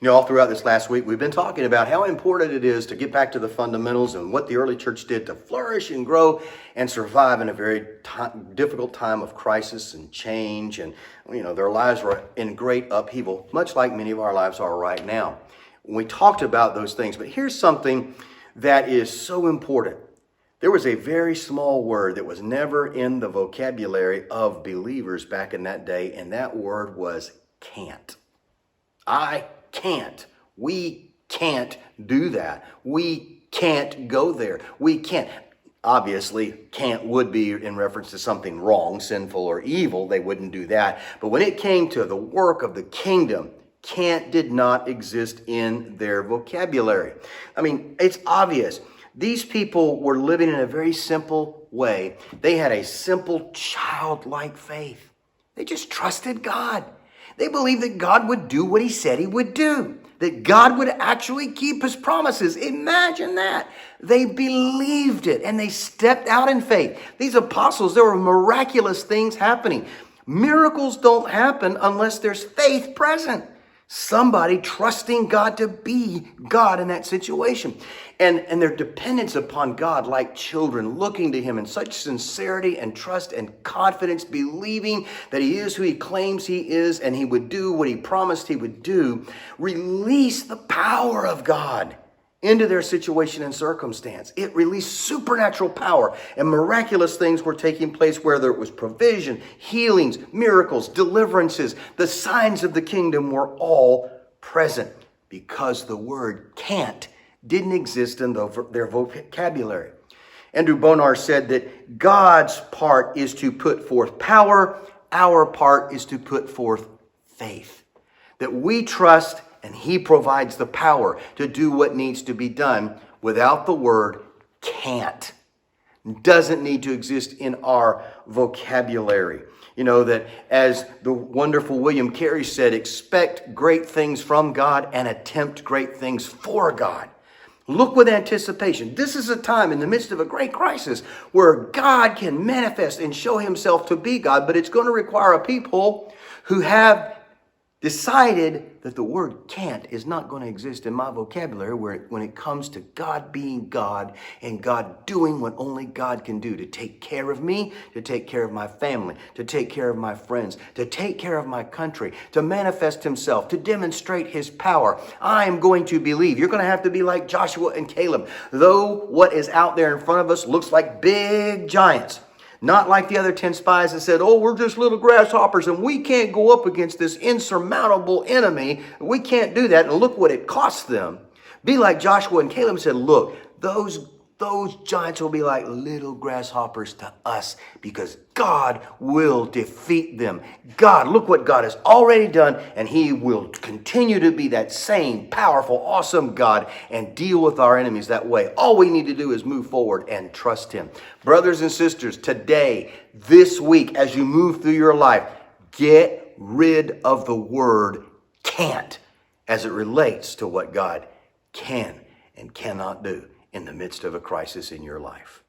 All throughout this last week, we've been talking about how important it is to get back to the fundamentals and what the early church did to flourish and grow and survive in a very difficult time of crisis and change. And, their lives were in great upheaval, much like many of our lives are right now. We talked about those things, but here's something that is so important. There was a very small word that was never in the vocabulary of believers back in that day, and that word was can't. I can't. We can't do that. We can't go there. We can't. Obviously, can't would be in reference to something wrong, sinful, or evil. They wouldn't do that. But when it came to the work of the kingdom, can't did not exist in their vocabulary. It's obvious. These people were living in a very simple way. They had a simple, childlike faith. They just trusted God. They believed that God would do what he said he would do, that God would actually keep his promises. Imagine that. They believed it and they stepped out in faith. These apostles, there were miraculous things happening. Miracles don't happen unless there's faith present. Somebody trusting God to be God in that situation. And their dependence upon God like children, looking to him in such sincerity and trust and confidence, believing that he is who he claims he is and he would do what he promised he would do, release the power of God into their situation and circumstance. It released supernatural power, and miraculous things were taking place, whether it was provision, healings, miracles, deliverances. The signs of the kingdom were all present because the word can't didn't exist in their vocabulary. Andrew Bonar said that God's part is to put forth power, our part is to put forth faith. That we trust and he provides the power to do what needs to be done. Without the word can't. Doesn't need to exist in our vocabulary. That as the wonderful William Carey said, expect great things from God and attempt great things for God. Look with anticipation. This is a time in the midst of a great crisis where God can manifest and show himself to be God, but it's going to require a people who have decided that the word can't is not going to exist in my vocabulary when it comes to God being God and God doing what only God can do, to take care of me, to take care of my family, to take care of my friends, to take care of my country, to manifest himself, to demonstrate his power. I am going to believe. You're going to have to be like Joshua and Caleb. Though what is out there in front of us looks like big giants, not like the other 10 spies that said, we're just little grasshoppers and we can't go up against this insurmountable enemy. We can't do that. And look what it cost them. Be like Joshua and Caleb said, look, those giants will be like little grasshoppers to us because God will defeat them. God, look what God has already done, and he will continue to be that same powerful, awesome God and deal with our enemies that way. All we need to do is move forward and trust him. Brothers and sisters, today, this week, as you move through your life, get rid of the word can't as it relates to what God can and cannot do in the midst of a crisis in your life.